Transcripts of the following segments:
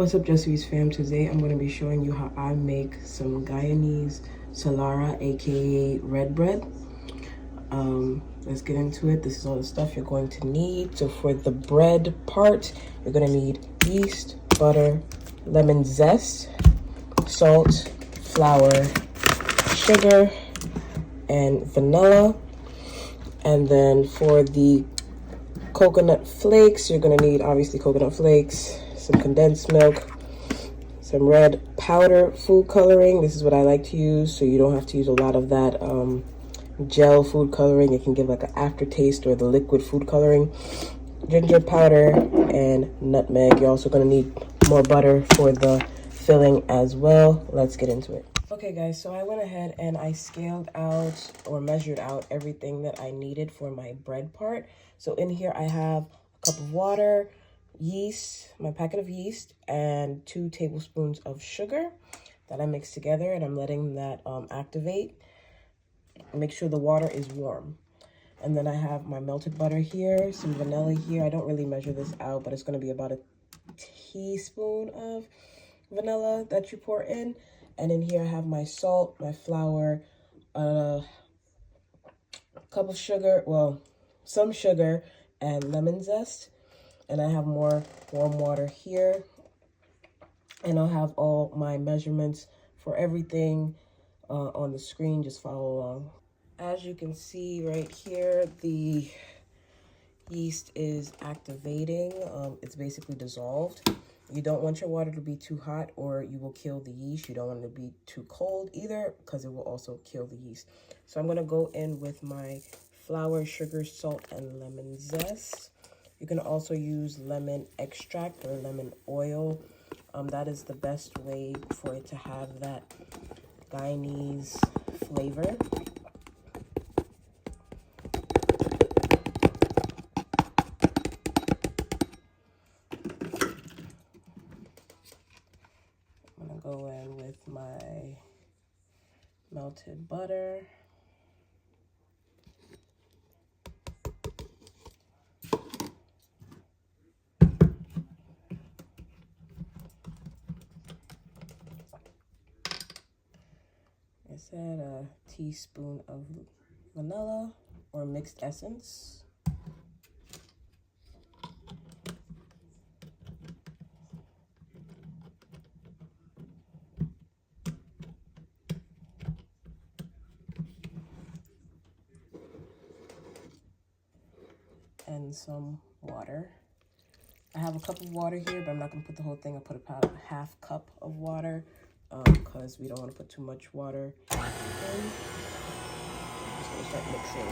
What's up, Juss Sweets fam? Today I'm going to be showing you how I make some Guyanese Salara, aka red bread. Let's get into it. This is all the stuff you're going to need. So for the bread part, you're going to need yeast, butter, lemon zest, salt, flour, sugar, and vanilla. And then for the coconut flakes, you're going to need obviously coconut flakes, some condensed milk, some red powder food coloring. This is what I like to use, so you don't have to use a lot of that gel food coloring. It can give like an aftertaste, or the liquid food coloring. Ginger powder and nutmeg. You're also going to need more butter for the filling as well. Let's get into it. Okay guys, so I went ahead and I scaled out or measured out everything that I needed for my bread part. So in here I have a cup of water, yeast, my packet of yeast, and 2 tablespoons of sugar that I mixed together, and I'm letting that activate. Make sure the water is warm. And then I have my melted butter here, some vanilla here. I don't really measure this out, but it's going to be about a teaspoon of vanilla that you pour in. And in here I have my salt, my flour, a cup of sugar, well, some sugar, and lemon zest. And I have more warm water here. And I'll have all my measurements for everything on the screen. Just follow along. As you can see right here, the yeast is activating. It's basically dissolved. You don't want your water to be too hot or you will kill the yeast. You don't want it to be too cold either, because it will also kill the yeast. So I'm going to go in with my flour, sugar, salt, and lemon zest. You can also use lemon extract or lemon oil. That is the best way for it to have that Guyanese flavor. I'm going to go in with my melted butter. I said a teaspoon of vanilla or mixed essence. And some water. I have a cup of water here, but I'm not going to put the whole thing. I'll put about a half cup of water because we don't want to put too much water in. I'm just going to start mixing.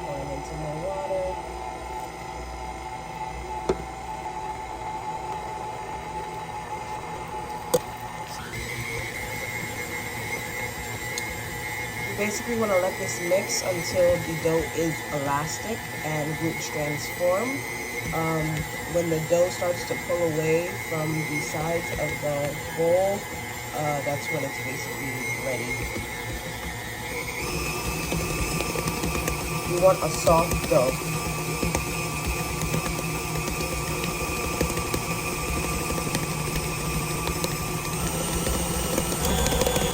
Going into my water. You basically want to let this mix until the dough is elastic and group strands form. When the dough starts to pull away from the sides of the bowl, that's when it's basically ready. You want a soft dough.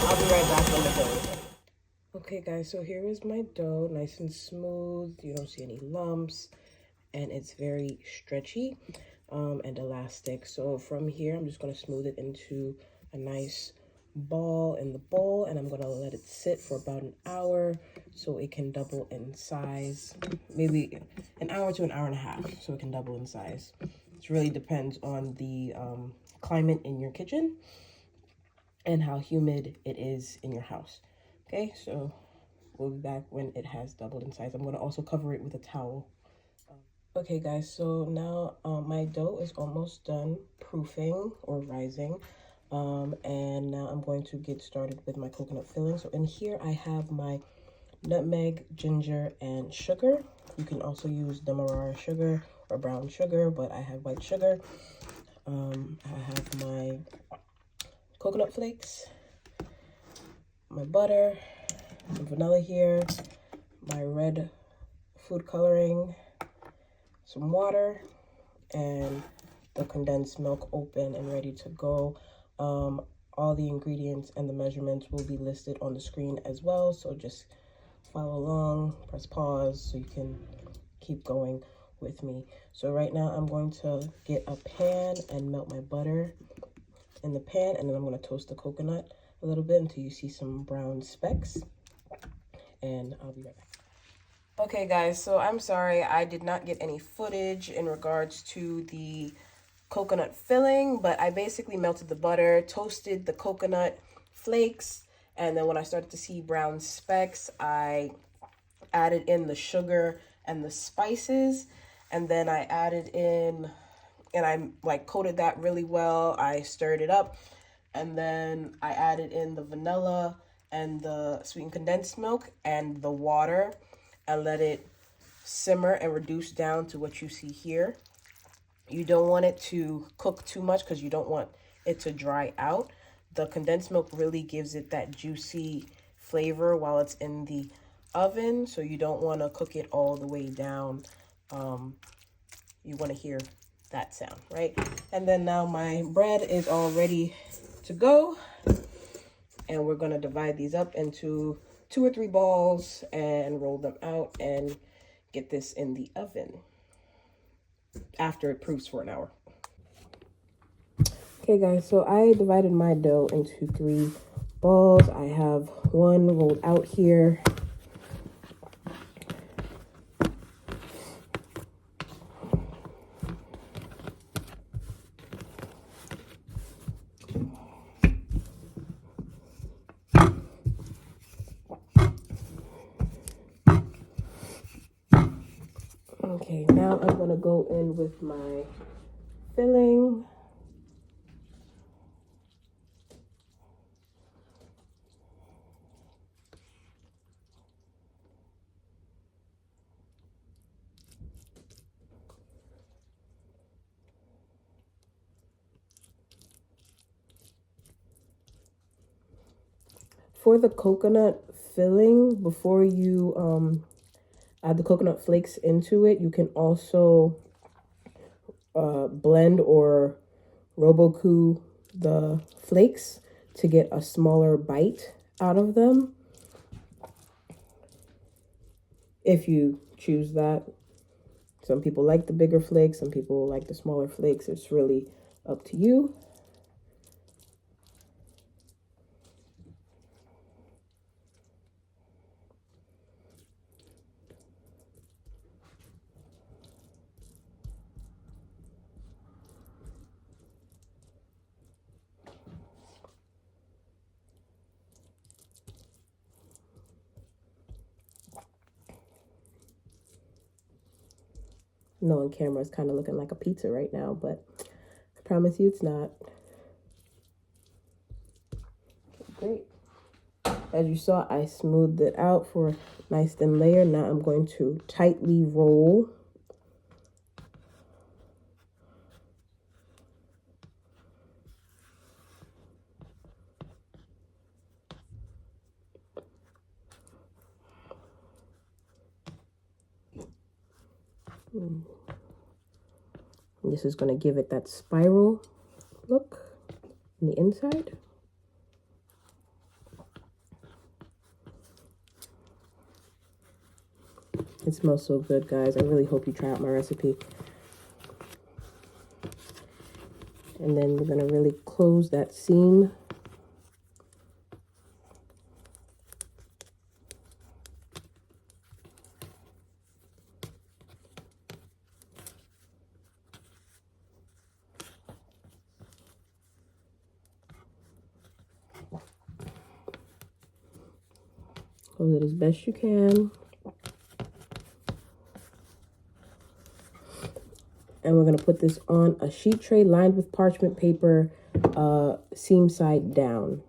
I'll be right back when the dough is ready. Okay guys, so here is my dough, nice and smooth. You don't see any lumps, and it's very stretchy and elastic. So from here, I'm just going to smooth it into a nice ball in the bowl, and I'm going to let it sit for about an hour so it can double in size. Maybe an hour to an hour and a half so it can double in size. It really depends on the climate in your kitchen and how humid it is in your house. Okay, so we'll be back when it has doubled in size. I'm going to also cover it with a towel. Okay guys, so now my dough is almost done proofing or rising. And now I'm going to get started with my coconut filling. So in here I have my nutmeg, ginger, and sugar. You can also use demerara sugar or brown sugar, but I have white sugar. I have my coconut flakes, my butter, some vanilla here, my red food coloring, some water, and the condensed milk open and ready to go. All the ingredients and the measurements will be listed on the screen as well, so just follow along, press pause so you can keep going with me. So right now I'm going to get a pan and melt my butter in the pan, and then I'm going to toast the coconut a little bit until you see some brown specks, and I'll be right back. Okay guys, so I'm sorry I did not get any footage in regards to the coconut filling, but I basically melted the butter, toasted the coconut flakes, and then when I started to see brown specks, I added in the sugar and the spices, and then I added in, and I like coated that really well. I stirred it up, and then I added in the vanilla and the sweetened condensed milk and the water, and let it simmer and reduce down to what you see here. You don't want it to cook too much because you don't want it to dry out. The condensed milk really gives it that juicy flavor while it's in the oven, so you don't want to cook it all the way down. You want to hear that sound, right? And then now my bread is all ready to go, and we're going to divide these up into 2 or 3 balls and roll them out and get this in the oven after it proofs for an hour. Okay guys, so I divided my dough into 3 balls. I have 1 rolled out here. Okay, now I'm going to go in with my filling. For the coconut filling, before you add the coconut flakes into it, you can also blend or Roboku the flakes to get a smaller bite out of them, if you choose that. Some people like the bigger flakes, some people like the smaller flakes. It's really up to you. No, on camera it's kind of looking like a pizza right now, but I promise you it's not. Okay, great. As you saw, I smoothed it out for a nice thin layer. Now I'm going to tightly roll. And this is going to give it that spiral look on the inside. It smells so good, guys. I really hope you try out my recipe. And then we're going to really close that seam. Close it as best you can. And we're going to put this on a sheet tray lined with parchment paper, seam side down.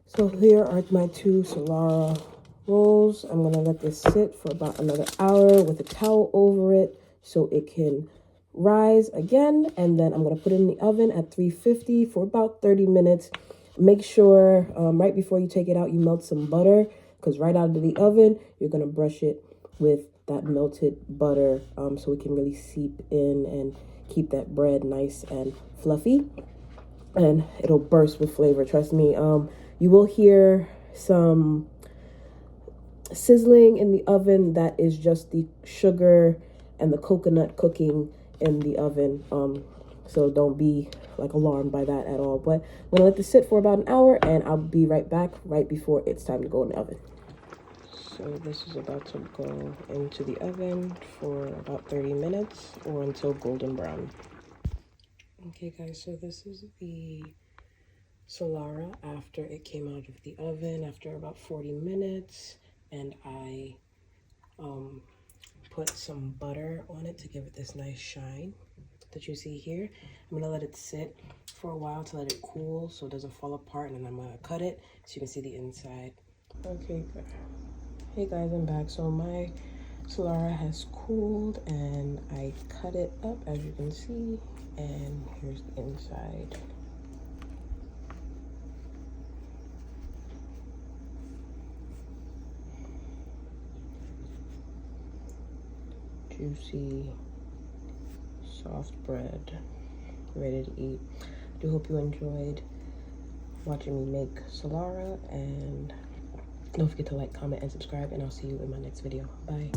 So here are my 2 Salara rolls. I'm going to let this sit for about another hour with a towel over it so it can rise again. And then I'm going to put it in the oven at 350 for about 30 minutes. Make sure right before you take it out, you melt some butter because right out of the oven, you're going to brush it with that melted butter so it can really seep in and keep that bread nice and fluffy. And it'll burst with flavor, trust me. You will hear some sizzling in the oven. That is just the sugar and the coconut cooking in the oven. So don't be like alarmed by that at all. But I'm gonna let this sit for about an hour, and I'll be right back right before it's time to go in the oven. So this is about to go into the oven for about 30 minutes or until golden brown. Okay guys, so this is the Salara after it came out of the oven after about 40 minutes, and I put some butter on it to give it this nice shine that you see here. I'm gonna let it sit for a while to let it cool so it doesn't fall apart, and then I'm gonna cut it so you can see the inside. Okay, hey guys, I'm back. So my Salara has cooled and I cut it up as you can see, and here's the inside. Juicy, soft bread, ready to eat. I do hope you enjoyed watching me make Salara, and don't forget to like, comment, and subscribe, and I'll see you in my next video. Bye.